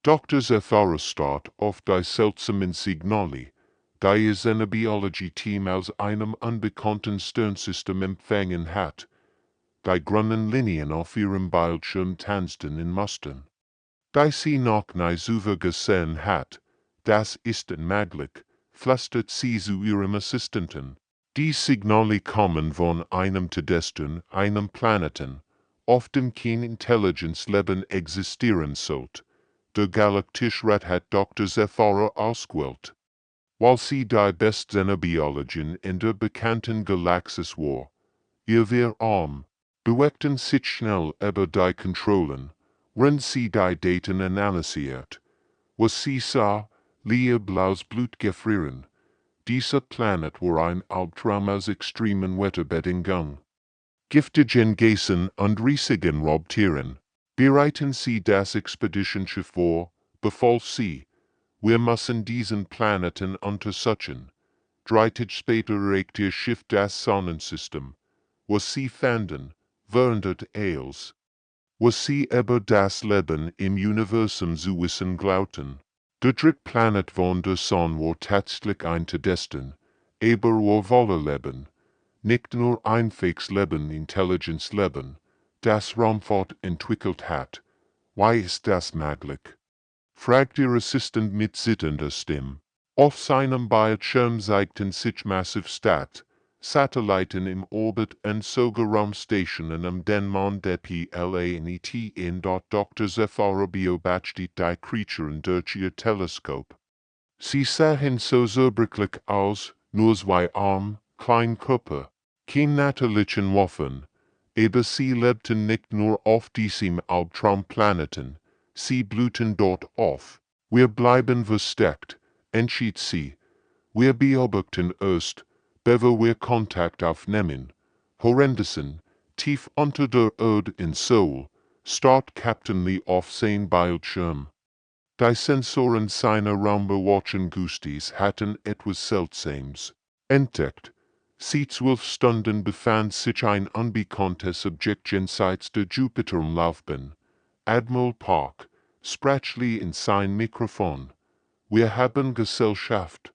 Dr. Zephyra start auf die seltsamen Signale, die ihr Xenobiology-Team aus einem unbekannten Sternsystem empfangen hat, die grünen Linien auf ihrem Bildschirm tanzten in Mustern. Die sie noch nie zuvor gesehen hat, das ist unmöglich, flüstert sie zu ihrem Assistenten. Die Signale kommen von einem Tedestern, einem Planeten, auf dem kein Intelligenzleben existieren sollte. Der Galaktische Rat hat Dr. Zephyra ausgewählt, weil sie die beste Xenobiologin in der bekannten Galaxis war. Ihr wir arm, bewegten sich schnell über die Kontrollen, wenn sie die Daten analysiert. Was sie sah, ihr blaues Blut gefrieren. Dieser Planet war ein Albtraum aus extremen Wetterbedingungen. Giftigen Gasen und riesigen Raubtieren. Bereiten Sie das Expeditionsschiff vor, befahl sie. Wir müssen diesen Planeten untersuchen. 3 Tage später erreichte ihr Schiff das Sonnensystem. Was sie fanden, während Eils. Was sie über das Leben im Universum zu wissen glaubten. Der Drittplanet von der Sonne war tatsächlich ein Tedestern, aber war voller Leben. Nicht nur einfaches Leben, Intelligenzleben, das Raumfahrt entwickelt hat. Wie ist das möglich? Fragt ihr Assistent mit zitternder Stimme. Auf seinem Bildschirm zeigten sich massiv Satelliten im Orbit und sogar Raumstationen um den Mond der Planet in dort Dr. Zephyra beobachtet die Kreaturen durch ihr Teleskop. Sie sahen so zerbrechlich aus, nur 2 Arme, klein Körper, kein natürlichen Waffen, aber sie lebten nicht nur auf diesem Albtraumplaneten, sie blühten dort auf. Wir bleiben versteckt, entschied sie. Wir beobachten erst, bevor wir Kontakt aufnehmen. Horrendosen, tief unter der Erde in Seoul, starrt Captain Lee auf sein Bildschirm. Die Sensoren seiner Raumbeobachtung Gustis hatten etwas Seltsames entdeckt. Sie 12 Stunden befand sich ein unbekanntes Objekt jenseits der Jupiterumlaufbahn. Admiral Park, sprach Lee in sein Mikrofon. Wir haben Gesellschaft.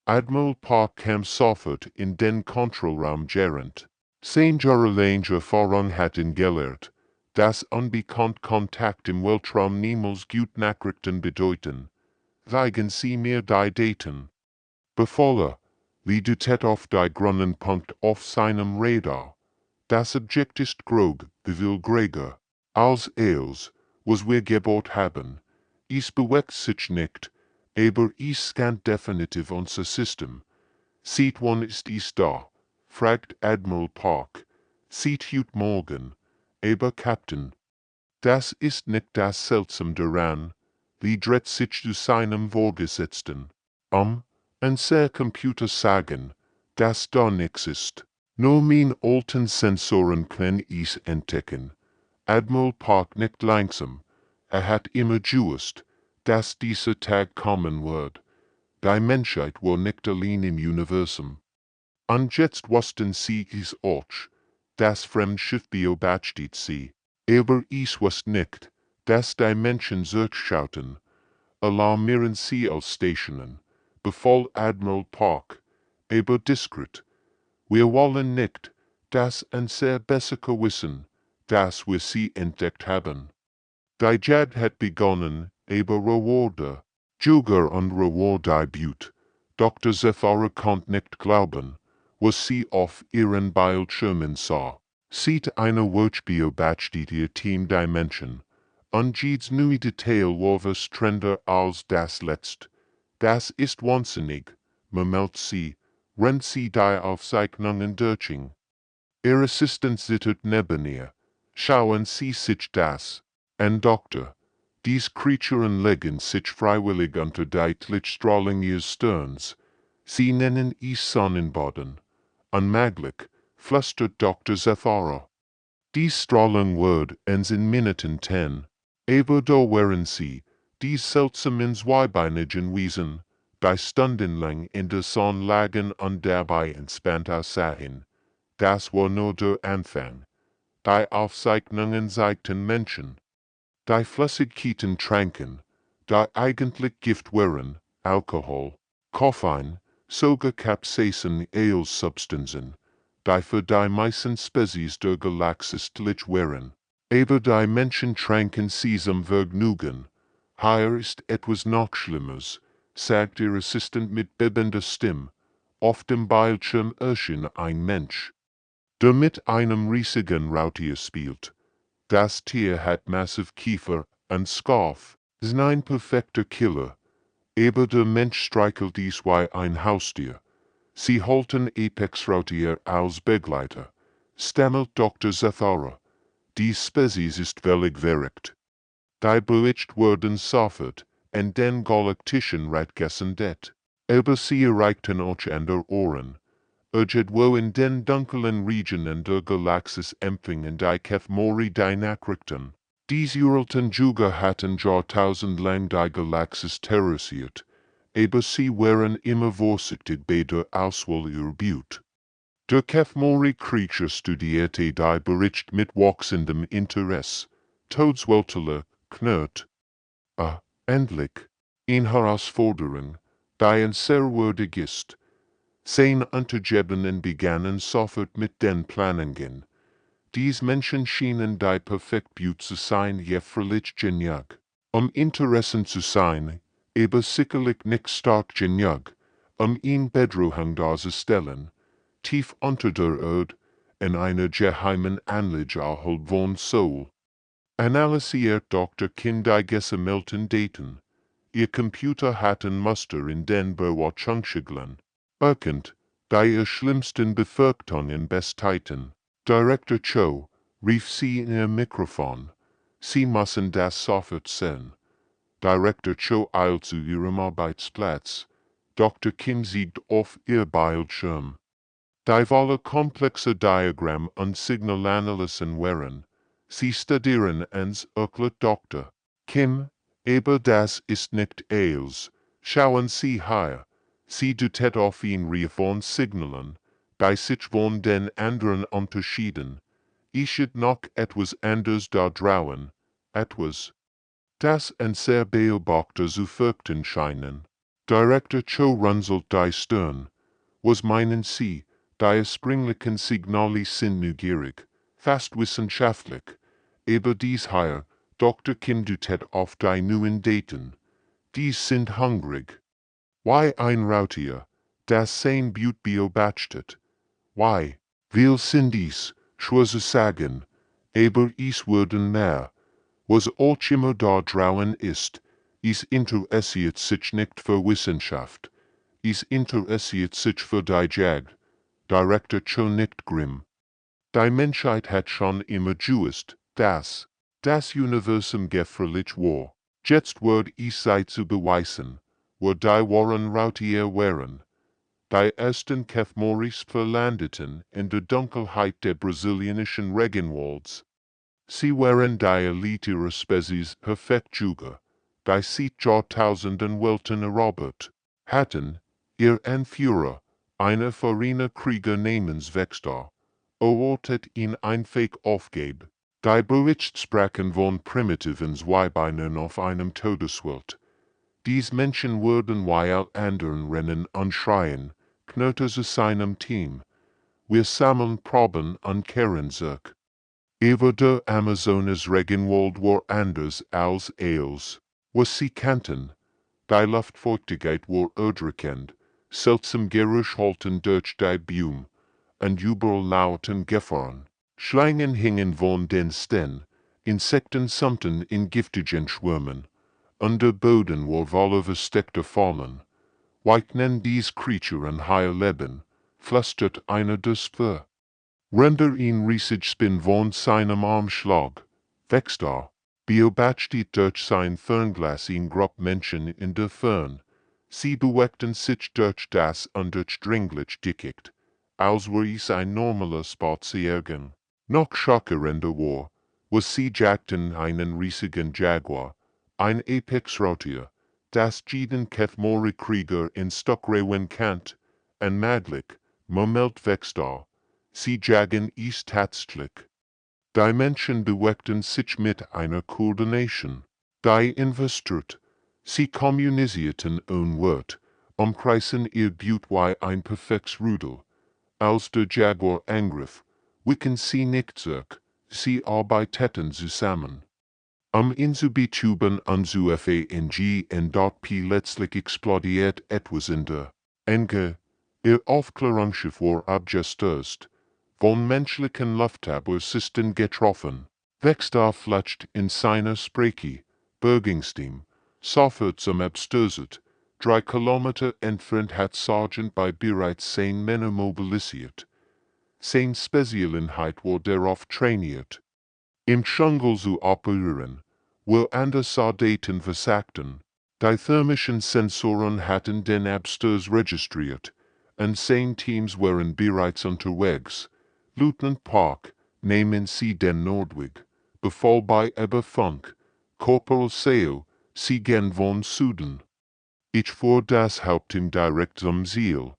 Admiral Park kam sofort in den Kontrollraum gerent. Sein Jahrelange Erfahrung hat ihn gelehrt, dass unbekannt Kontakt im Weltraum niemals gut Nachrichten bedeuten. Zeigen Sie mir die Daten. Befohlen, ledet auf die grünen Punkt auf seinem Radar. Das Objekt ist grog, viel größer, als alles, was wir gebaut haben. Es bewegt sich nicht, aber es scannt definitiv unser System. Seit wann ist es da? Fragt Admiral Park. Seit heute Morgen. Aber Captain. Das ist nicht das Seltsam daran. Lee dreht sich zu seinem Vorgesetzten. Ein sehr Computer sagen, dass da nichts ist. Nur mein alten Sensoren können es entdecken. Admiral Park nicht langsam. Hat immer gewusst, dass dieser Tag kommen wird. Die Menschheit war nicht allein im Universum. Und jetzt wussten sie es auch. Das Fremdschiff beobachtet sie. Aber es wusste nicht, dass die Menschen zurückschauten. Alarmieren sie als Stationen, befahl Admiral Park, aber diskret. Wir wollen nicht, dass ein sehr besser wissen, dass wir sie entdeckt haben. Die Jagd hat begonnen, aber Rewarder, Juger und Reward Butte. Dr. Zephyra konnte nicht glauben, was sie auf ihren Bildschirmen sah. Sieht eine Watch beobachtet ihr Team die Menschen. Und jedes neue Detail war was trender als das letzte. Das ist wahnsinnig, murmelt sie, rennt sie die Aufzeichnungen durch. Ihr Assistent zittert neben ihr. Schauen Sie sich das an, Doktor. Dies Kreaturen legen sich freiwillig unter die Lichtstrahlung ihres Sterns. Sie nennen es Sonnenboden. Unmöglich, flüstert Dr. Zephyra. Die Strahlung wird uns in Minuten 10. Aber da waren sie, die seltsamen zweibeinigen Wesen, die stundenlang in der Sonne lagen und dabei entspannt aussahen. Das war nur der Anfang. Die Aufzeichnungen zeigten Menschen, die Flüssigkeiten tranken, die eigentlich Gift wären, Alkohol, Koffein, sogar Capsaicin Substanzen, die für die meisten Spezies der Galaxis tödlich wären. Aber die Menschen tranken sie zum Vergnügen. Hier ist etwas noch Schlimmes, sagt ihr Assistent mit bebender Stimme, auf dem Bildschirm erschien ein Mensch, der mit einem riesigen Raubtier spielt. Das Tier hat massiv Kiefer und Scarf, ist ein perfekter Killer. Aber der Mensch streichelt dies wie ein Haustier. Sie halten Apex-Raubtier als Begleiter, stammelt Dr. Zathara. Die Spezies ist völlig verrückt. Die Bericht wurden sofort in den Galaktischen Rat gesendet. Aber sie erreichten euch an der Ohren. Irgendwo in den dunklen Regionen der Galaxis empfingen die Kethmori die Nachrichten. Dies uralten Juga hatten jahrtausendlang die Galaxis terrorisiert, aber sie waren immer vorsichtig bei der Auswahl ihrer Beute. Der Kethmori-Krieger studierte die Bericht mit wachsendem Interesse. Todsweltler, knurrt. Endlich. Eine Herausforderung, die ein sehr würdig ist. Seine Untergebenen begannen sofort mit den Planungen. Dies Menschen schienen die perfekt Beute zu sein, jährlich genug, Interessen zu sein, aber sicherlich nicht stark genug, ihn Bedrohung darzustellen. Tief unter der Erde, in einer geheimen Anlage erholt von Soul. Analysiert Dr. Kim die gesammelten Daten. Ihr Computer hatten Muster in den Beobachtungsregeln. Erkennt, die schlimmsten Befürchtungen besteiten. Director Cho, rief sie in ihr Mikrofon. Sie müssen das sofort sehen. Director Cho eilt zu ihrem Arbeitsplatz. Dr. Kim sieht auf ihr Bildschirm. Die volle komplexe Diagramm und Signalanalysen wären. Sie studieren ans erklärt Dr. Kim, aber das ist nicht alles. Schauen Sie hier. Sie dutet auf ihn von Signalen, die sich von den anderen unterschieden. Ich hätte noch etwas anderes da drauen. Etwas, das ein sehr Beobachter zu fürchten scheinen. Director Cho runzelt die Stirn. Was meinen Sie? Die springlichen Signale sind neugierig, fast wissenschaftlich. Aber dies hier, Dr. Kim dutet auf die neuen Daten. Dies sind hungrig. Why ein Raubtier, das sein Blut beobachtet? Why, will sind dies, schwer zu sagen, aber es würden mehr. Was auch immer da drauen ist, es interessiert sich nicht für Wissenschaft. Es interessiert sich für die Jagd. Director Cho nicht grimm. Die Menschheit hat schon immer gewusst, dass das Universum gefährlich war. Jetzt wird es Zeit zu beweisen, wo die wahren Raubtiere wären. Die ersten Kethmoris verlandeten in der Dunkelheit der brasilianischen Regenwalds. Sie waren die Elite ihrer Spezies perfekt Juga, die seit Jahrtausenden Welten erobert hatten. Ihr Anführer, einer verriener Krieger namens Vextar, erwartet ihn einfach aufgab. Die Bericht sprachen von primitiven Zweibeinern auf einem Todeswelt. Dies Menschen würden weil anderen rennen und schreien, knurrte zu seinem Team. Wir sammeln Proben und kehren zurück. Aber der Amazonas Regenwald war anders als alles, was sie kannten. Die Luftfeuchtigkeit war erdrückend, seltsam Geräuschhalten durch die Bäume, und überall lauten Gefahren. Schlangen hingen von den Sten, Insekten summten in giftigen Schwärmen, und der Boden war voller versteckter Fallen. Weichen dies Kreaturen hier leben, flüstert einer des Ver. Render ihn riesig spin von seinem Armschlag. Vextar, beobachtet durch sein Fernglas in Grupp Menschen in der Fern. Sie beweckten sich durch das undurchdringlich Dickicht, als wär es ein normaler Spaziergang. Noch schockierender war, was sie jagten einen riesigen Jaguar, ein Apex-Raubtier, das jeden Kethmori-Krieger in Stockrewen kennt, und madlich, murmelt Vextar. Sie jagen es tatsächlich. Die Menschen beweckten sich mit einer Koordination, die investiert. Sie kommunisierten ein Wort, kreisen ihr Blut wie ein perfektes Rudel. Als der Jaguar angriff, wichen sie nicht zurück, sie arbeiteten zusammen. Inzubetuben anzufangen und dort plötzlich explodiert etwas in der Enge. Ihr Aufklärungsschiff war abgestürzt. Von menschlichen Luftabwehrsystemen getroffen. Vextar flutscht in seiner Sprechie, Bergungsteam, sofort zum Absturzet. 3 Kilometer entfernt hat Sergeant bei bereits 10 Männer mobilisiert. Seine Spezialeinheit war darauf trainiert, im Dschungel zu operieren, wo andere Soldaten versagten. Die thermischen Sensoren hatten den Absturz registriert, und 10 Teams waren bereits unterwegs. Lieutenant Park, nehmen Sie den Nordweg, befahl bei Funk, Corporal Seo, Sie gehen von Süden. Ich fuhr das Hauptteam direkt zum Ziel.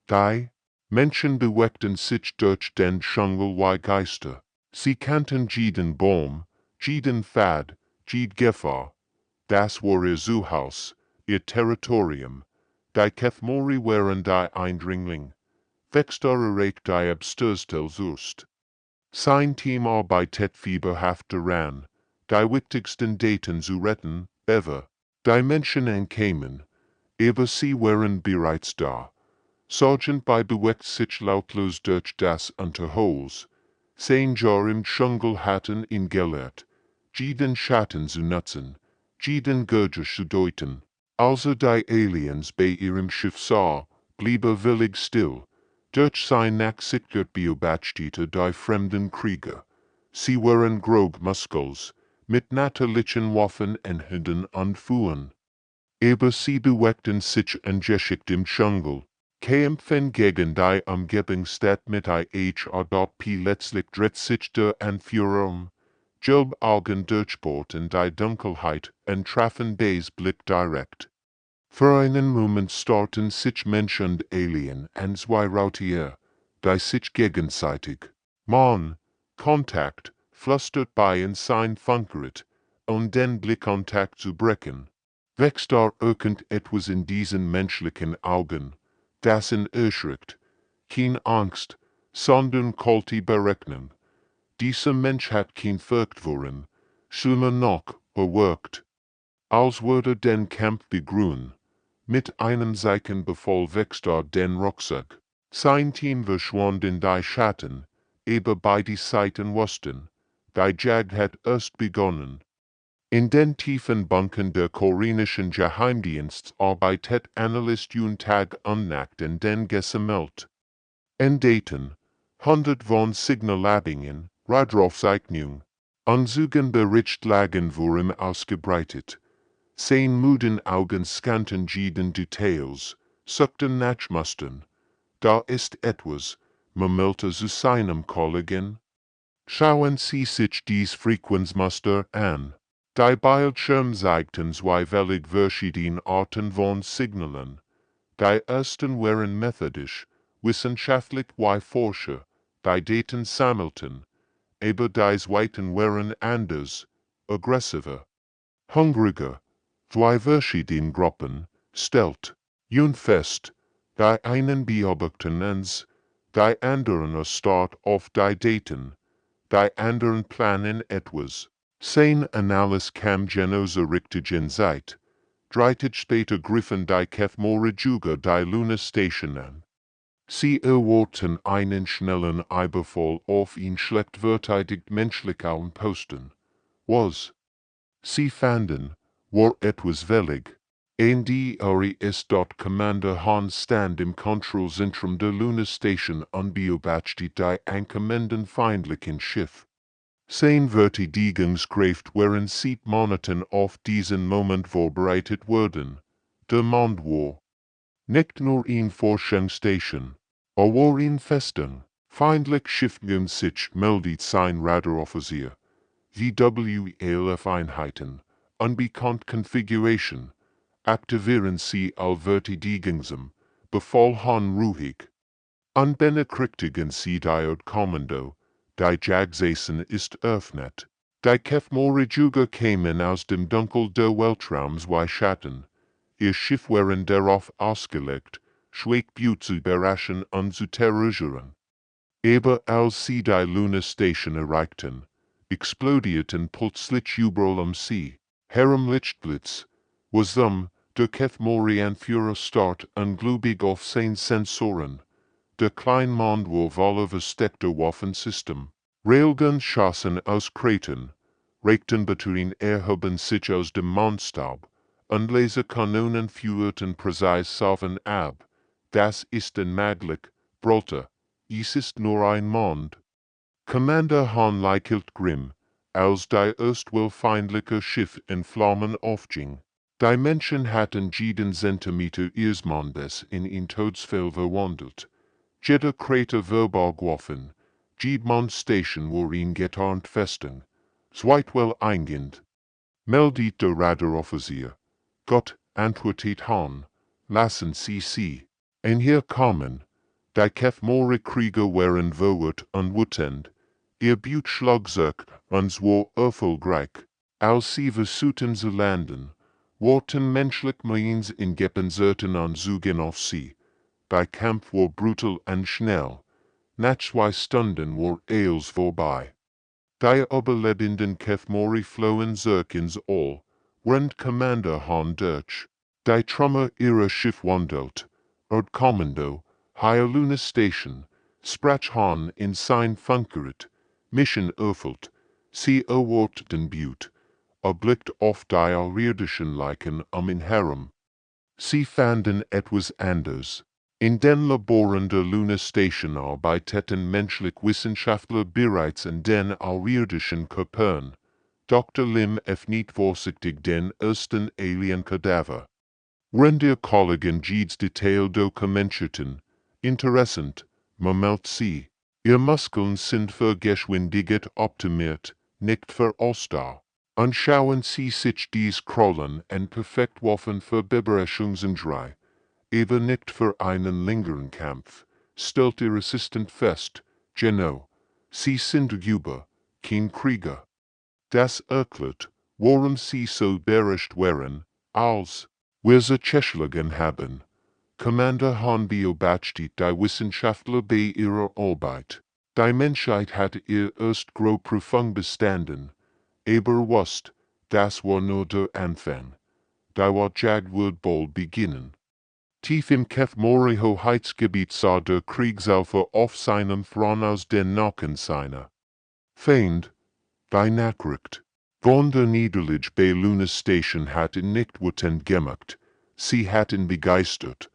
Die Menschen bewegten sich durch den Dschungel wie Geister. Sie kannten jeden Baum, jeden Pfad, jede Gefahr. Das war ihr Zuhause, ihr Territorium. Die Kethmori waren die Eindringling. Vextar erreicht die Absturzstelle zuerst. Sein Team arbeitet fieberhaft daran, die wichtigsten Daten zu retten, ever. Die Menschen entkamen, aber sie waren bereits da. Sergeant bei bewegt sich lautlos durch das Unterholz. 10 Jahre im Dschungel hatten ihn gelehrt, jeden Schatten zu nutzen, jeden Gurger zu deuten. Als die Aliens bei ihrem Schiff sah, blieb willig still. Durch sein Nachsicht beobachtete die fremden Krieger. Sie waren grobmuskels, mit natürlichen Waffen und Händen und Füßen. Aber sie bewegten sich ungeschickt im Dschungel. Kämpfen gegen die Umgebungsstadt mit dort plötzlich dreht sich der Anführer Job Augen durchbohrten die Dunkelheit und trafen des Blick direkt. Für einen Moment starrten sich Mensch und Alien an 2 Raubtiere, die sich gegenseitig Kontakt, flüstert bei in sein Funkgerät, und den Blickkontakt zu brechen. Vextar erkennt etwas in diesen menschlichen Augen, das ihn erschreckt. Keine Angst, sondern kalte Berechnung. Dieser Mensch hat kein Furcht vor ihm, schlimmer noch, wirkt, als würde den Kampf begrüßen. Mit einem Zeichen befahl Vextar den Rucksack. Sein Team verschwand in die Schatten, aber beide Seiten wussten, die Jagd hat erst begonnen. In den tiefen Bunkern der koreanischen Geheimdienst arbeitet Analyst Tag und Nacht in den Gesammelt. In Daten, 100 von Signalabingen, Radaraufzeichnung, Anzügen Berichtslagen wurden ausgebreitet. 10 müden Augen scannten jeden Details, suchten Nachmustern. Da ist etwas, murmelte zu seinem Kollegen. Schauen Sie sich dies Frequenzmuster an. Die Bildschirme zeigten 2 völlig verschiedene Arten von Signalen. Die ersten waren methodisch, wissenschaftlich wie Forscher, die Daten sammelten, aber die zweiten waren anders, aggressiver, hungriger. 2 verschiedene Gruppen, stellt fest, die einen beobachten uns, die anderen erstarrt auf die Daten, die anderen planen etwas. Sein Analyse kam genau zur richtigen Zeit. 3 Tage später griffen die Kethmori-Juga die Luna-Station an. Sie erwarten einen schnellen Überfall auf ihn schlecht verteidigt menschlichen Posten. Was sie fanden, war etwas wellig. NDRE ist dort Commander Han stand im Kontrollzentrum der Luna Station und beobachtet die ankommenden feindlichen Schiff. Sein Verteidigungskraft waren seit Monaten auf diesen Moment vorbereitet worden. Der Mond war nicht nur in Forschungsstation, aber in Festung. Feindlich schifften sich meldet sein Radaroffizier. VWLF-Einheiten, unbekannt Configuration, aktivieren Sie all Verteidigungsum, befahl Han ruhig. Unbenachrichtigen Sie die Kommando, die Jagdsaison ist öffnet. Die Kefmorige kämen aus dem Dunkel der Weltraums-Schatten. Ihr Schiff wären darauf ausgelegt, Schwachbuet zu überraschen und zu terrorisieren. Aber als sie die Lunar-Station erreichten, explodierten plötzlich überall am See, herem Lichtblitz, was der Kefmori-Anführer start ungläubig auf seine Sensoren. Der Kleinmond war voller versteckter Waffensystem. Railguns schossen aus Kraten, regten Batterien erhoben sich aus dem Mondstaub, und Laserkanonen feuerten präzise ab. Das ist unmöglich, brüllte. Es ist nur ein Mond. Commander Hahn lächelt grimm, als die erstwähl feindliche Schiff in Flammen aufging. Die Menschen hatten jeden Zentimeter ihres Mondes in ein Todesfall verwandelt. Jeder Krater verbal geworfen, jede Mondstation war in getarnt Festung. Zweitwell eingehend. Meldet der Radaroffizier. Gott, antwortet Hahn, lassen Sie. En hier kommen. Die Kefmori-Krieger waren verwirrt und wütend. Ihr Buet schlagzeugt uns war erfolgreich. Als sie versuchten zu landen, wurden menschliche Marines in gepanzerten Anzügen auf sie. Der Kampf war brutal und schnell. Nach 2 Stunden war alles vorbei. Die Überlebenden Kefmori flohen zurück ins All, während Commander Hahn durch. Die Trümmer ihrer Schiff wandelt. Kommando, High Lunar Station, sprach Hahn in sein Funkgerät, Mission erfüllt, sie erwarteten Buet, blickte auf die außerirdischen Leichen ihn herum. Sie fanden etwas anders. In den Laboren der Lunar Station arbeiteten menschliche Wissenschaftler bereits an den außerirdischen Körpern. Dr. Lim öffnet vorsichtig den ersten Alien-Kadaver. Während ihr Kollegen jedes Detail dokumentierten, interessant, murmelt sie, ihre Muskeln sind für Geschwindigkeit optimiert, nicht für Ausdauer. Anschauen Sie sich dies Krollen und Perfektwaffen für Beberechungsendrei. Aber nicht für einen längeren Kampf, stellt ihr Assistent fest, genau, sie sind Güber, kein Krieger. Das erklärt, warum sie so überrascht waren, als wir sie zerschlagen haben. Commander Hahn beobachtet die Wissenschaftler bei ihrer Arbeit. Die Menschheit hatte ihr erst grob Prüfung bestanden, aber wusst, das war nur der Anfang. Die Jagd wird bald beginnen. Tief im Kefmori-Hoheitsgebiet sah der Kriegsalfer auf seinem Thron aus den Nacken seiner Feind, die Nachricht von der Niederlage bei Lunar Station hatte nicht wütend gemacht, sie hatten begeistert.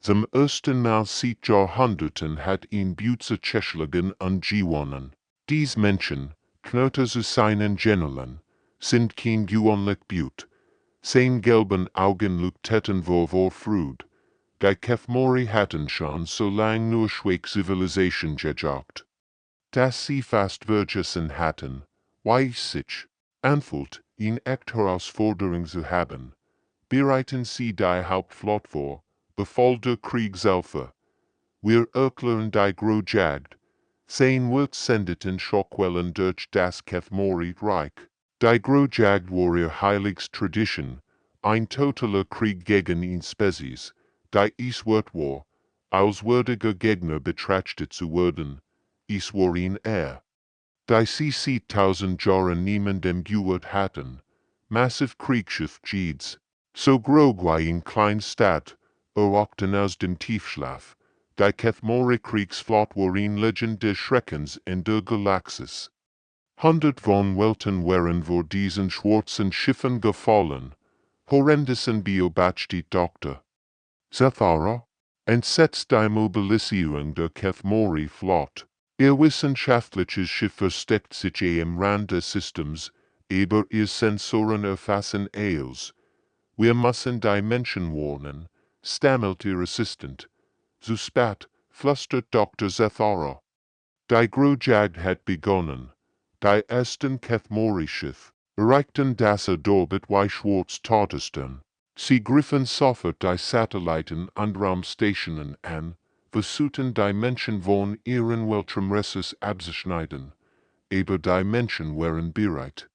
Zum ersten Mal seit Jahrhunderten hat ihn Buet zerschlagen und gewonnen. Dies Menschen, knurrte zu seinen Generalen, sind kein gewöhnlich Buet. Sein gelben Augen leuchteten vor Freude. Die Kefmori hatten schon so lang nur Schwach-Zivilisation gejagt. Dass sie fast vergessen hatten, weiß sich, anfühlt, in echt Herausforderung zu haben. Bereiten sie die Hauptflotte vor, befahl der Kriegsalfer. Wir erklären die Jagd. Sein Wirt sendeten Schockwellen durch das Kefmori-Reich. Die Jagd war ihr heiligste Tradition, ein totaler Krieg gegen eine Spezies, die es wert war, als würdiger Gegner betrachtet zu werden. Es war in die sie seit 1000 Jahren niemandem gehört hatten. Massiv Kriegsschiff jedes, so groß wie eine kleine Stadt, erwachten aus dem Tiefschlaf. Die Kefmori-Kriegsflotte war ein Legend des Schreckens in der Galaxis. 100 von Welten waren vor diesen schwarzen Schiffen gefallen. Horrendusen beobachtet Dr. Zethara, entsetzt die Mobilisierung der Kefmori-Flotte. Ihr wissenschaftliches Schiff versteckt sich am Rand des Systems, aber ihr Sensoren erfassen alles. Wir müssen die Menschen warnen, stammelt ihr Assistent. Zu spät, flüstert Dr. Zethara. Die Jagd hat begonnen. Die ersten Kefmori-Schiff erreichten das Orbit wie schwarz Todesstern. Sie griffen sofort die Satelliten und Raumstationen an, versuchten die Menschen von ihren Weltraumresses abzuschneiden. aber die Menschen waren bereit.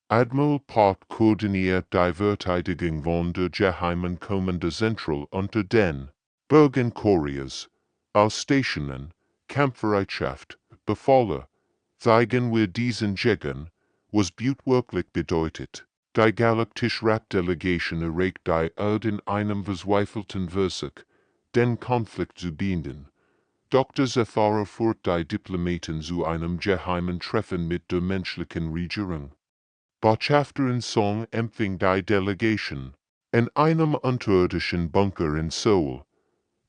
Admiral Park koordiniert die Verteidigung von der geheimen Kommando Central unter den Bergen Koreas. Als Stationen, Kampfbereitschaft, Befalle, zeigen wir diesen Jägern, was Butte wirklich bedeutet. Die Galaktische Rat-Delegation erregt die Erde in einem verzweifelten Versuch, den Konflikt zu binden. Dr. Zethara führt die Diplomaten zu einem geheimen Treffen mit der menschlichen Regierung. Botschafter in Song empfing die Delegation in einem unterirdischen Bunker in Seoul.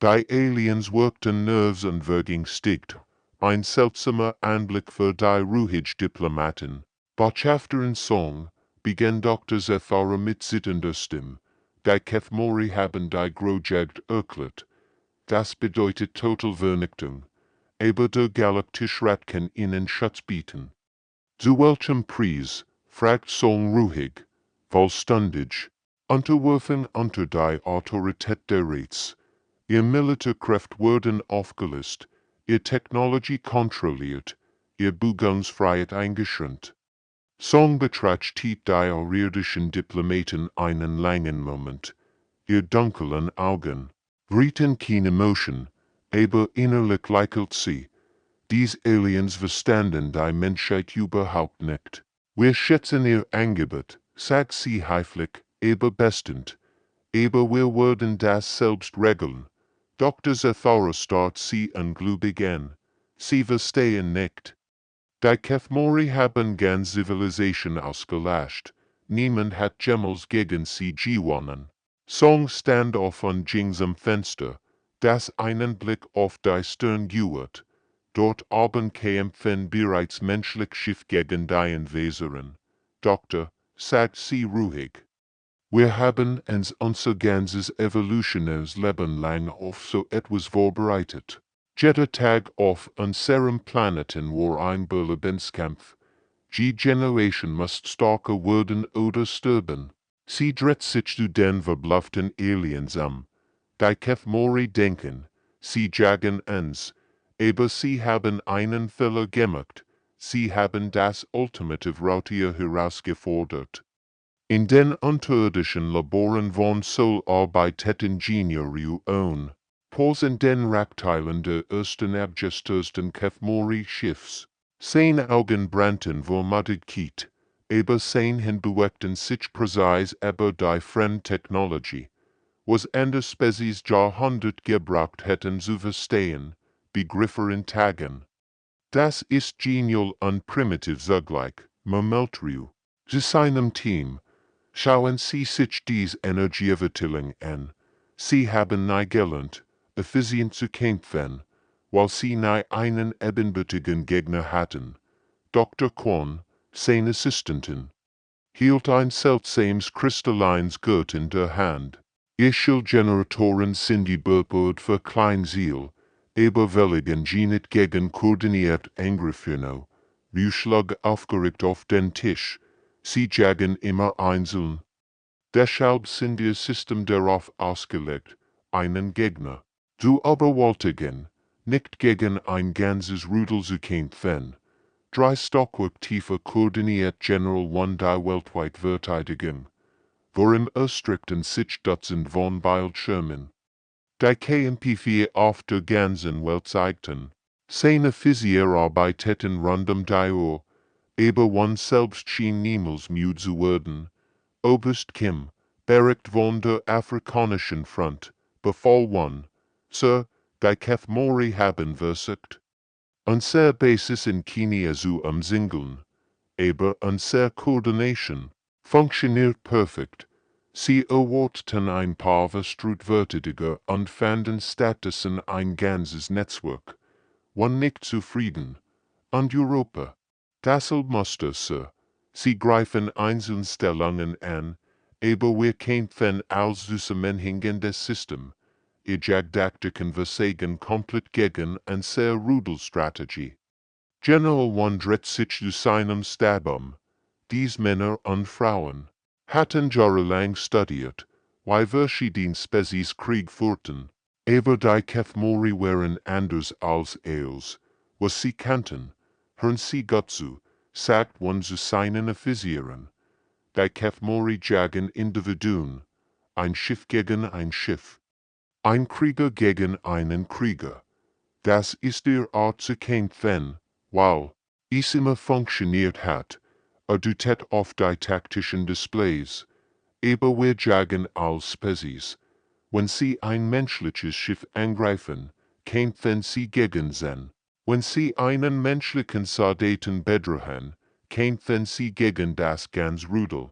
Die Aliens wirkten Nerves und Würgung stiegt. Ein seltsamer Anblick für die ruhig Diplomaten. Botschafter in Song begann Dr. Zethara mit zitternder Stimme. Die Kethmori haben die Grojagd erklärt. Das bedeutet Totalvernichtung. Aber der Galaktische Rat kann ihnen Schutz bieten. Zu welchem Preis? Fragt Song ruhig, vollständig, unterworfen unter die Autorität der Rats. Ihr Militärkräfte wurden aufgelöst, ihr Technologie kontrolliert, ihr Bugungsfreiheit eingeschränkt. Song betrachtet die außerirdischen Diplomaten einen langen Moment. Ihr dunklen Augen rieten keine Emotion, aber innerlich lächelt sie. Dies Aliens verstanden die Menschheit überhaupt nicht. Wir schätzen ihr Angebot, sagt sie heiflich, aber bestens. Aber wir werden das selbst regeln. Dr. Zethara starrt sie ungläubig an. Sie verstehen nicht. Die Kethmori haben ganz Zivilisation ausgelöscht. Niemand hat jemals gegen sie gewonnen. Song stand auf und ging zum Fenster, das einen Blick auf die Stirn gewährt. Dort oben kämpfen bereits menschlich Schiff gegen die Invasoren. Doktor, sagt sie ruhig. Wir haben uns unser ganzes evolutionäres Leben lang auf so etwas vorbereitet. Jeder Tag auf unserem Planeten war ein Überlebenskampf. Die Generation muss stärker werden oder sterben. Sie dreht sich zu den verblufften Aliens Die Kethmori denken, sie jagen uns. Aber sie haben einen Fehler gemacht. Sie haben das ultimative Raubtier herausgefordert. In den unterirdischen Laboren von Seoul arbeitet Ingenieure und in den Wrackteilen der ersten abgestürzten Kethmori-Schiffs. Sein Augen brannten Müdigkeit, aber sein hinbewegten sich präzise aber die Fremdtechnologie. Was andere Spezies Jahrhundert gebraucht hätten zu verstehen, Begriffe in Tagen. Das ist genial und primitiv zugleich, Mameltrio. Zu seinem Team. Schauen Sie sich dies Energieverteilung an. Sie haben nie gelernt, effizient zu kämpfen, weil sie nie einen ebenbürtigen Gegner hatten. Dr. Kwon, sein Assistentin, hielt ein seltsames kristallines Gurt in der Hand. Generatoren sind die Berbord für Kleinziel, aber welligen nicht gegen koordiniert Angriffino. Rückschlag aufgeregt auf den Tisch. Sie jagen immer einzeln. Deshalb sind ihr System darauf ausgelegt, einen Gegner zu überwältigen, nicht gegen ein ganzes Rudel zu kämpfen. 3 Stockwerk tiefer koordiniert General One die weltweit Verteidigung. Worin erstreckten sich Dutzend von Bildschirmen. Die KMP4 auf der ganzen Welt zeigten. Seine Physiker arbeiteten rund die Uhr, aber one selbst schien niemals müde zu werden. Oberst Kim, Bericht von der afrikanischen Front, befahl one, Sir, die Kethmori haben versucht. Unser Basis in Kenia zu umzingeln, aber unsere Koordination funktioniert perfekt. Sie erwarteten ein paar Verstrutwürdige und fanden stattdessen ein ganzes Netzwerk. One nicht zufrieden. Und Europa. Deshalb musste, Sir. Sie greifen einzelne Stellungen an, aber wir kämpfen als zusammenhängendes System. Ihr Jagdtaktiken versagen komplett gegen unsere Rudelstrategie. General One dreht sich zu seinem Stab Dies Männer und Frauen hatten jahrelang studiert, wie verschiedene Spezies Krieg führten, aber die Kethmori waren anders als els, was sie kannten, hören sie gut zu, sagt one zu seinen Offizieren. Die Kämpfmori jagen Individuen, ein Schiff gegen ein Schiff. Ein Krieger gegen einen Krieger. Das ist der Art zu kämpfen, weil es immer funktioniert hat. Dutet auf die taktischen Displays. Aber wir jagen als Spezies. Wenn sie ein menschliches Schiff angreifen, kämpfen sie gegen sen. Wenn sie einen menschlichen Soldaten bedrohen, kämpfen sie gegen das ganz Rudel.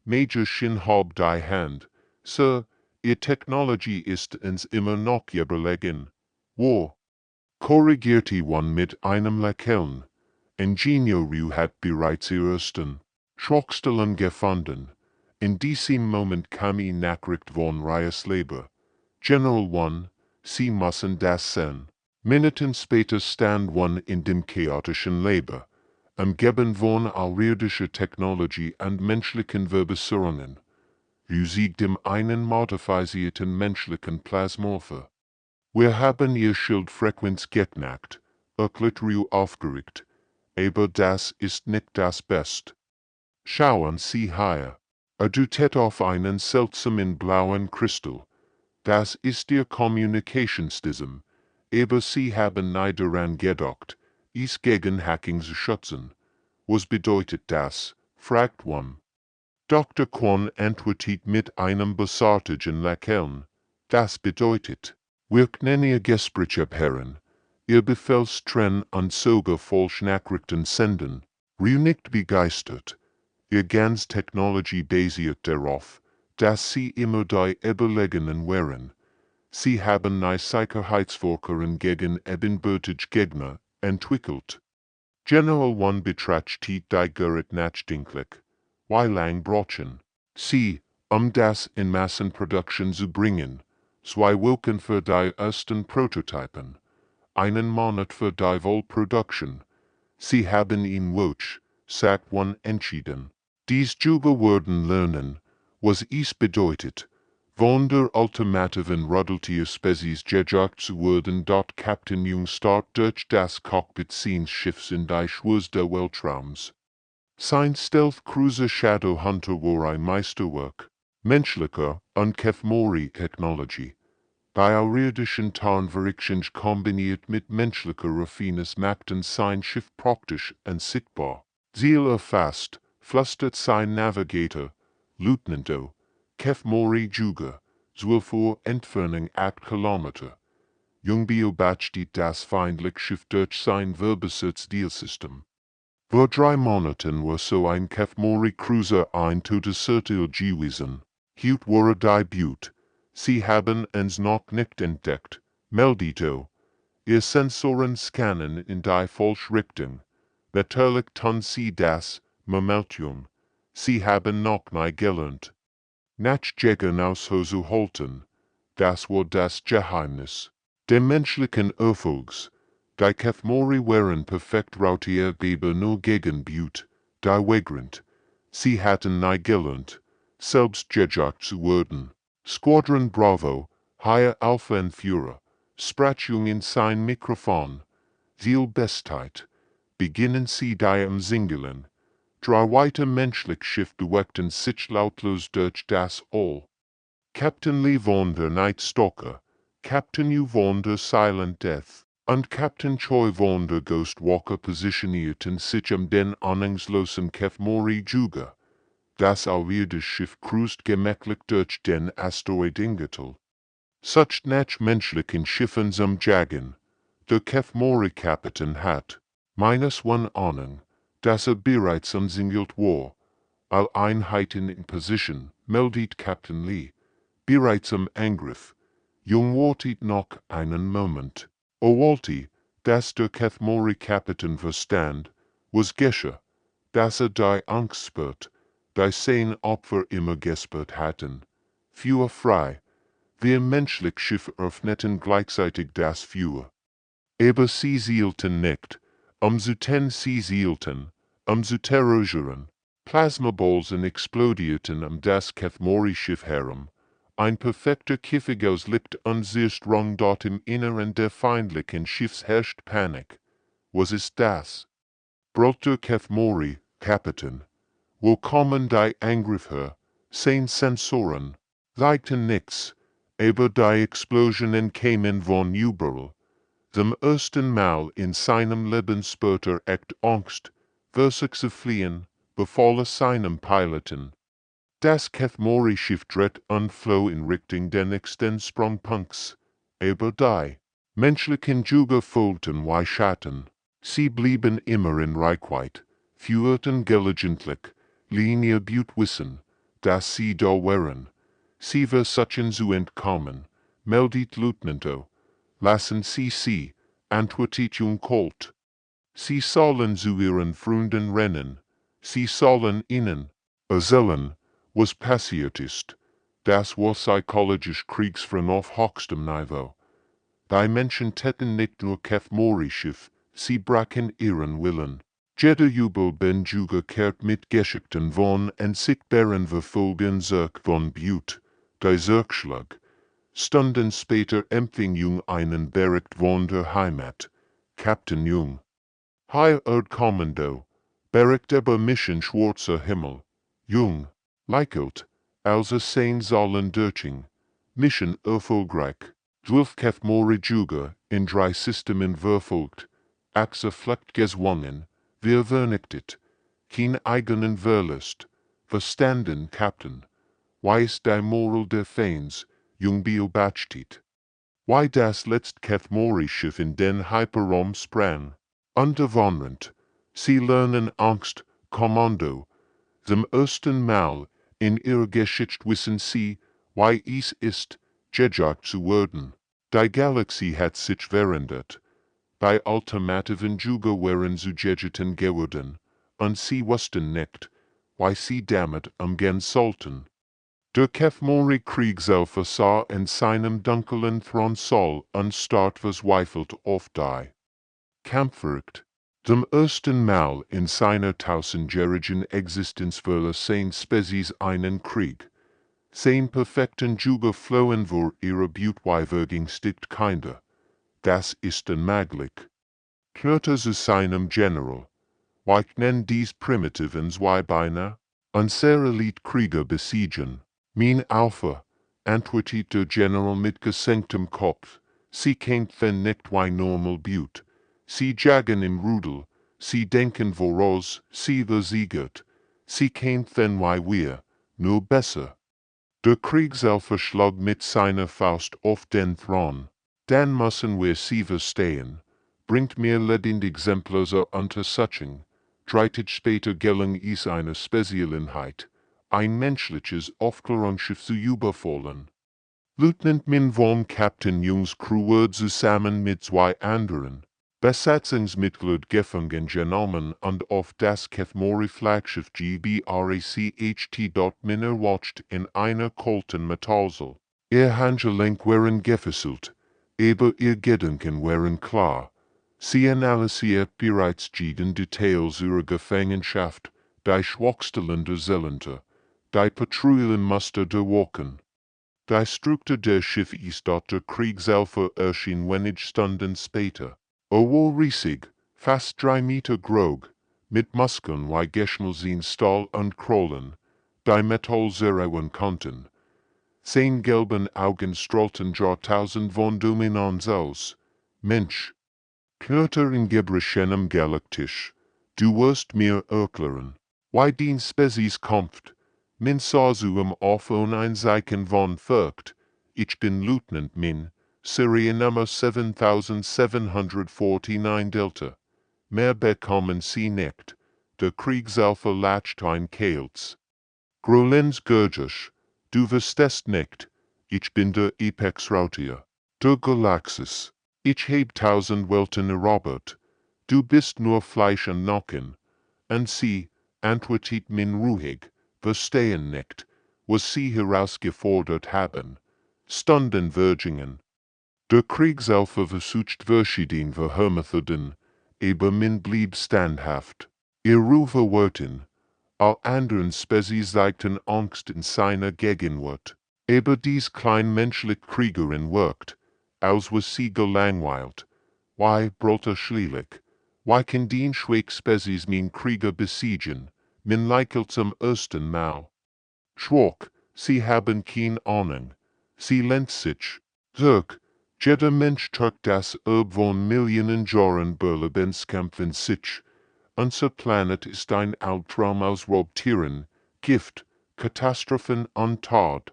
Major Shin hob die Hand, Sir, ihr Technology ist uns immer noch überlegen. Wo? Korrigierte one mit einem Lächeln. Ingenioru hat bereits ersten Schwachstellen gefunden. In diesem Moment kam die Nachricht von Rias Leber. General one, Sie müssen das sehen. Minuten später stand one in dem chaotischen Leber. Umgeben von außerirdischer Technologie und menschlichen Verbesserungen. Usig dem einen modifizierten menschlichen Plasmorphe. Wir haben ihr Schildfrequenz geknackt, Erklärung aufgeregt, aber das ist nicht das Best. Schauen Sie hier. Dutet auf einen seltsamen blauen Kristall. Das ist Ihr Kommunikationssystem, aber Sie haben nicht daran gedacht, es gegen Hacking zu schützen. Was bedeutet das? Fragt one. Dr. Kwon antwortet mit einem bösartigen Lächeln. Das bedeutet, wir können Ihr Gespräch abhören, Ihr Befehlstren und sogar Falschnachrichten senden. Nicht begeistert. Ihr ganz Technologie basiert darauf, dass Sie immer die Überlegenen wären. Sie haben eine Sicherheitsvorkehrung gegen ebenbürtige Gegner entwickelt. General one betrachtet die Gerät nachdenklich. Wie lang brauchen Sie, das in Massenproduktion zu bringen? 2 Wochen für die ersten Prototypen. Einen Monat für die Vollproduktion. Sie haben ihn Woch, sagt one entschieden. Dies Juba werden lernen, was es bedeutet, von der ultimativen Rudeltier-Spezies gejagt zu werden. Captain Jung start durch das Cockpit seines Schiffs in die Schwurs der Weltraums. Sein Stealth-Cruiser Shadow Hunter war ein Meisterwerk, menschlicher und Kämpfmori-Technologie. Die außerirdischen Tarnverrichtung kombiniert mit menschlicher Raffinesse machten sein Schiff praktisch und sichtbar. Ziel erfasst, flüstert sein Navigator, Lieutenanto, Kämpfmori Juga, 12 Uhr Entfernung 8 Kilometer. Jung beobachtet das feindliche Schiff durch sein Verbesitz-Dealsystem. Vor 3 Monaten war so ein Kämpfmori-Cruiser ein Todessertil gewesen. Heute war Debüt. Sie haben uns noch nicht entdeckt, meldito. Ihr Sensoren scannen in die falsche Richtung. Natürlich tun Sie das, Memeltium. Sie haben noch nicht gelernt. Nachjäger auszuhalten halten. Das war das Geheimnis. Dem menschlichen Erfolgs. Die Kämpfmori waren perfekt Raubtiergeber nur gegen Blut, die Wegrant. Sie hatten nicht gelernt, selbst gejagt zu werden. Squadron Bravo, Higher Alpha und Führer, Sprachung in sein Mikrofon. Ziel Bestheit. Beginnen Sie die am Singelen. 3 weite menschlich Schiff bewegten sich lautlos durch das All. Captain Lee von der Night Stalker, Captain Yu von der Silent Death und Captain Choi von der Ghost Walker positionierten sich den ahnungslosen Kämpfmori Juga. Das außerirdische Schiff cruist gemächlich durch den Asteroidengürtel. Such nach menschlichen Schiffen zum Jagen. Der Kämpfmori-Kapitän hat, meines one Ahnung, dass bereits umsingelt war. All Einheiten in Position, meldet Captain Lee. Bereits im Angriff. Jung wartet noch einen Moment. Wollte, dass der Kämpfmori-Kapitän verstand, was geschah, dass die Angst spürt, die sein Opfer immer gespürt hatten. Feuer frei. Wir menschlich Schiff öffneten gleichzeitig das Feuer. Aber sie zielten nicht, sie zielten, zu terrorisieren. Plasmabolzen explodierten das Kämpfmori-Schiff herum. Ein perfekter Kiffigaus liegt unsichtbar dort im Inneren der feindlichen Schiffs herrscht Panik. Was ist das? Brulter Kefmori, Kapiten, willkommen die Angriffher, sein Sensoren, Leiten nix, aber die Explosionen kamen von überall. Dem ersten Mal in seinem Leben spürte echt Angst, versucht zu fliehen, befahl seinem Piloten. Das Kefmori-Schiff dreht und floh in Richtung der nächsten Sprungpunkts, aber die menschlichen Jüger folgten wie Schatten. Sie blieben immer in Reichweite, führten gelegentlich, Linie Butte wissen, dass sie da wären. Sie versuchen zu entkommen, meldet Lieutenant. Lassen Sie, antwortet Jung Colt. Sie sollen zu ihren Freunden rennen. Sie sollen ihnen erzählen, was passiert ist. Das war psychologisch Kriegsführung auf höchstem Niveau. Die Menschen täten nicht nur Kefmori-Schiff, sie brachen ihren Willen. Jeder Jubelbenjuger kehrt mit Geschichten von unsichtbaren Verfolgen zurück von Butte, der Zurückschlag. Stunden später empfing Jung einen Bericht von der Heimat. Captain Jung. Hi Erdkommando. Bericht über Mission Schwarzer Himmel. Jung. Leichelt. Also sein sollen durch. Mission erfolgreich. 12 Kefmori Juga in 3 Systemen verfolgt. Achse flecht gezwungen. Wir vernichtet. Kein eigenen Verlust. Verstanden, Captain. Weiß die Moral der Fans, Jung beobachtet. Why das letzte Kefmori-Schiff in den Hyperraum sprang. Unterwandernd. Sie lernen Angst, Kommando. Zum ersten Mal in ihrer Geschichte wissen sie, why es ist, gejagt zu werden. Die Galaxie hat sich verändert. Bei alternativen Juga waren zu Jegeten geworden, und sie wussten nicht, why sie damit umgehen sollten. Der Kefmori-Krieg selber sah in seinem dunklen Thronsaal unstart verzweifelt auf die Kampfverricht. Zum ersten Mal in seiner tausendjährigen Existenz verlor sein Spezies einen Krieg. Sein perfekten Juga flohen vor ihrer Blutweiverging stickt kinder. Das ist unmöglich. Knurrte zu seinem General. Ich nenn dies primitiven Zweibeiner. Unsere Elite-Krieger besiegen. Mein Alpha, antwortet der General mit gesenktem Kopf. Sie kämpfen nicht wie normal Blut. Sie jagen im Rudel. Sie denken voraus, sie versiegert. Sie kämpfen wie wir, nur besser. Der Kriegselfer schlug mit seiner Faust auf den Thron. Dann müssen wir sie verstehen. Bringt mir ledende Exemplar zur Untersuchung. Dreitig später gelang es einer Spezialeinheit, ein menschliches Aufklärungsschiff zu überfallen. Lieutenant Min von Captain Jungs Crew zusammen mit 2 anderen Besatzungsmitglied gefangen genommen und auf das Kefmori-Flaggschiff GBRACHT dort watcht in einer kalten Metallsaal. Ihr Handgelenk waren gefesselt, aber ihr Gedanken waren klar. Sie analysiert bereits jeden Details ihrer Gefangenschaft, die Schwachstellen der Zeländer, die Patrouillenmuster der Wolken. Die Struktur der Schiff ist dort der Kriegselfer erschien wenig Stunden später. War riesig, fast 3 Meter groß, mit Muskeln wie Geschmolzen Stahl und Krollen, die Metall zerreißen konnten. Sein gelben Augen strahlten Jahrtausend von Dominanz aus. Mensch, knurrte in Gebrauchenem Galaktisch, du wirst mir erklären, why dein Spezies kommt. Min sah zu auf ein Zeichen von Furcht. Ich bin Lieutenant Min, Seriennummer 7749 Delta. Mehr bekommen Sie nicht. Der Kriegselfer lacht ein Keils. Grolens Gurgisch, du verstehst nicht. Ich bin der Apex-Raubtier. Der Galaxis. Ich heb 1000 Welten erobert. Du bist nur Fleisch und Knochen. Und sie, antwortet Min ruhig, verstehen nicht, was sie herausgefordert haben. Stunden Virgingen. Der Kriegselfer versucht verschieden verhärmeten, aber Min blieb standhaft. Ihr Rufe Worten. All anderen Spezies zeigten Angst in seiner Gegenwart. Aber dies kleinmenschliche Kriegerin wirkt, als was sie gelangweilt. Why, brüllte schließlich. Why kann den Schweigspezies min Krieger besiegen, min Leichel zum ersten Mal? Schwach, sie haben keine Ahnung, sie lehnt sich, zurück, jeder Mensch trägt das von Millionen Jahren Überlebenskämpfen sich. Unser Planet ist ein Albtraum aus Raubtieren, Gift, Katastrophen und Tod.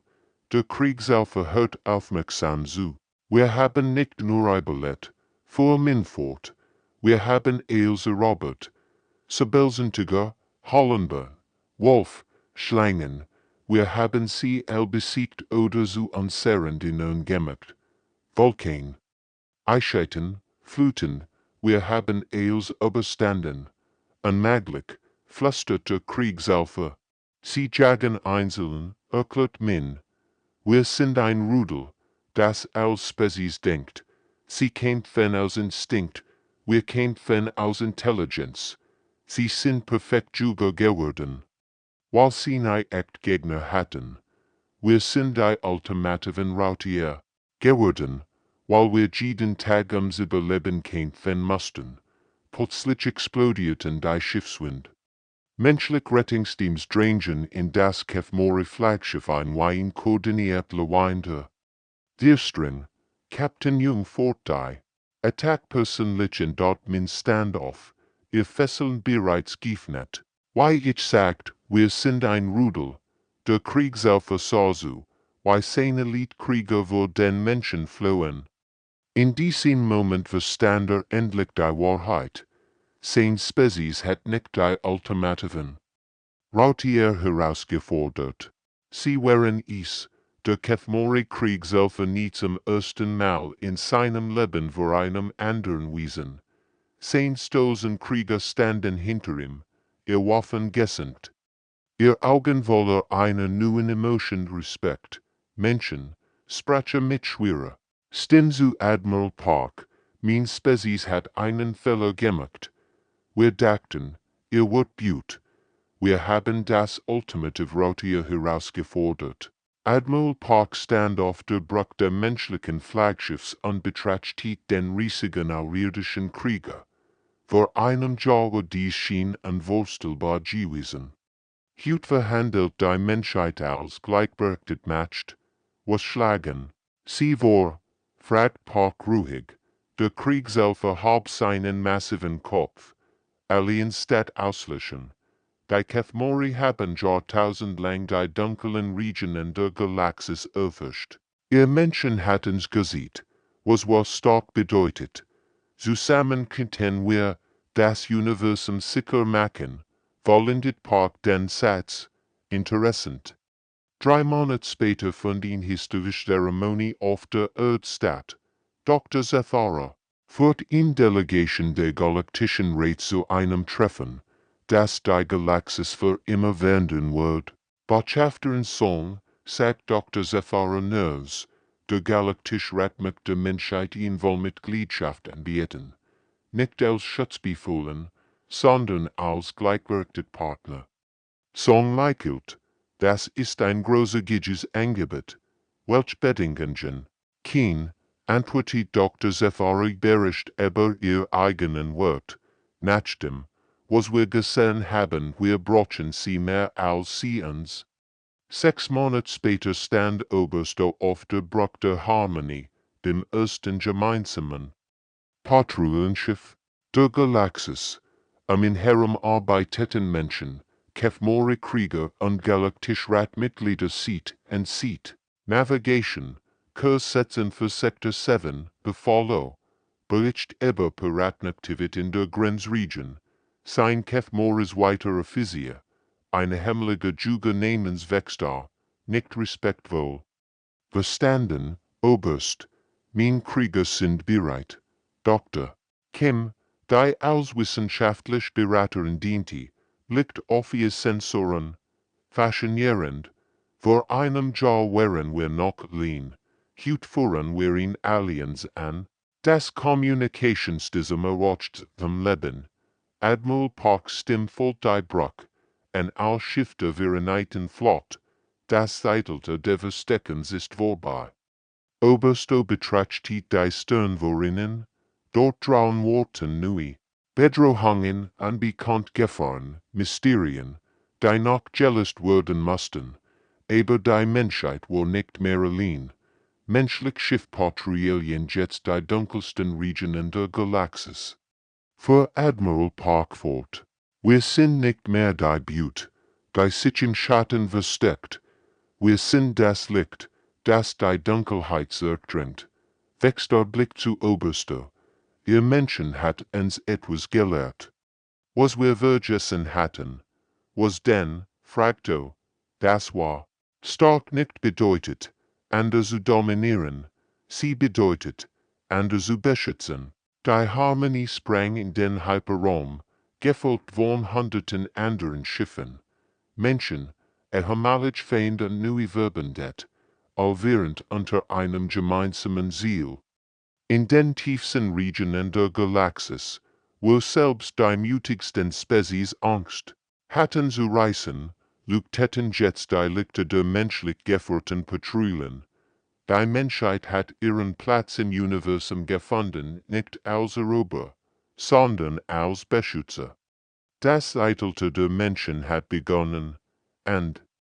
Der Krieg selber hört aufmerksam zu. Wir haben nicht nur überlebt, fuhr min fort. Wir haben Eels erobert. Sabelzentiger, Holländer, Wolf, Schlangen. Wir haben sie besiegt oder zu unseren Dienern gemacht. Vulkan, Eischeiten, Fluten, wir haben Eels überstanden. Unmöglich, flüsterte Kriegsalpha. Sie jagen einzeln, erklärt min. Wir sind ein Rudel, das als Spezies denkt. Sie kämpfen aus Instinkt, wir kämpfen aus Intelligenz. Sie sind perfekt Jäger geworden. Weil sie nie echt Gegner hatten. Wir sind die ultimativen Raubtiere geworden, weil wir jeden Tag ums Überleben kämpfen mussten. Plötzlich explodierten die Schiffswind. Menschliche Rettungsteams drangen in das HFY-Flaggschiff ein wie ein koordiniert Lawinde. Der String, Captain Jung fort die. Attack persönlich in dort min Standoff, ihr Fesseln bereits geöffnet. Wie ich sagt, wir sind ein Rudel. Der Krieg selber sah so, wie seine Elite-Krieger vor den Menschen flohen. In diesem Moment verstand endlich die Wahrheit. Sein Spezies hat nicht die Ultimativen Raubtiere herausgefordert. Sie waren es, der HFY-Krieg selber nie zum ersten Mal in seinem Leben vor einem anderen Wesen. Sein Stoßen Krieger standen hinter ihm, ihr Waffen gessend. Ihr Augen voller einer neuen Emotion Respekt. Menschen, sprache mit schwerer Stimme zu Admiral Park, mein Spezies hat einen Fehler gemacht. Wir dachten, ihr wart gut. Wir haben das ultimative Raubtier herausgefordert. Admiral Park stand auf der Brücke der menschlichen Flaggschiffs und betrachtet den riesigen außerirdischen Krieger. Vor einem Jahr war dies schien unvorstellbar gewesen. Heute verhandelt die Menschheit als gleichberechtigt matcht. Was schlagen? Sie war, fragt Park ruhig, der Krieg selber halb seinen massiven Kopf. Aliens statt auslöschen. Die HFY haben jahrtausendlang die dunklen Regionen der Galaxis erforscht. Ihr Menschen hatten's gesehen, was stark bedeutet. Zusammen könnten wir das Universum sicher machen, vollendet Park den Satz. Interessant. 3 Monate später fand eine historische Zeremonie auf der Erde statt. Dr. Zethara führt in Delegation der Galaktischen Rat zu einem Treffen, das die Galaxis für immer wenden wird. Botschafter in Song, sagt Dr. Zethara Nerves, der Galaktische Rat möchte der Menschheit in Vollmitgliedschaft anbieten. Nicht als Schutzbefohlen, sondern als gleichberechtigter Partner. Song lächelt, das ist ein großzügiges Angebot. Welch Bedingungen? Kein, antwortet Dr. Zethara bericht über ihr eigenen Wort. Nachdem, was wir gesehen haben, wir brauchen sie mehr als sie uns. 6 Monate später stand Oberst auf der Brücke der Harmonie, dem ersten gemeinsamen Patrouillenschiff der Galaxis. In Herren arbeiteten Menschen, HFY-Krieger und Galaktisch-Rat-Mitglieder sieht and sieht. Navigation, Kurs setzen für Sektor 7, Befehl. Bericht über Piratenaktivität in der Grenzregion. Sein HFYs weitere Physik. Eine hemmlige Juge Namenswechsel, nicht respektvoll. Verstanden, Oberst. Mein Krieger sind bereit. Dr. Kim, die als wissenschaftlich Beraterin diente, blickt auf ihr Sensoren. Faszinierend. Vor einem Jahr waren wir noch lean. Heute fuhren wir in Aliens an. Das Kommunikationssystem erwacht zum Leben. Admiral Park Stimme voll die Brücke. Ein Schiff der Vereinigten Flotte. Das Zeitalter des Versteckens ist vorbei. Obersto betrachtet die Sternwarinnen. Dort trauen Worten nui. Bedrohungen unbekannt gefahren, Mysterien, die noch gelöst werden mussten, aber die Menschheit war nicht mehr allein. Menschlich Schiff patrouillieren jetzt die dunkelsten Regionen der Galaxis. Für Admiral Parkford, wir sind nicht mehr die Butte, die sich im Schatten versteckt. Wir sind das Licht, das die Dunkelheit zertrennt. Wächst der Blick zu Oberster. Ihr Menschen hat uns etwas gelehrt. Was wir vergessen hatten, was denn, fragte, das war, stark nicht bedeutet, andere zu dominieren, sie bedeutet, andere zu beschützen. Die Harmonie sprang in den Hyperraum, gefolgt von hunderten anderen Schiffen. Menschen, erhamalig Feind und neue Verbandet, allwährend unter einem gemeinsamen Ziel. In den tiefsten Regionen der Galaxis, wo selbst die mutigsten Spezies Angst hatten zu reißen, leuchteten jetzt die Lichter der menschlich geführten Patrouillen. Die Menschheit hat ihren Platz im Universum gefunden, nicht als Erober, sondern als Beschützer. Das Zeitalter der Menschen hat begonnen, und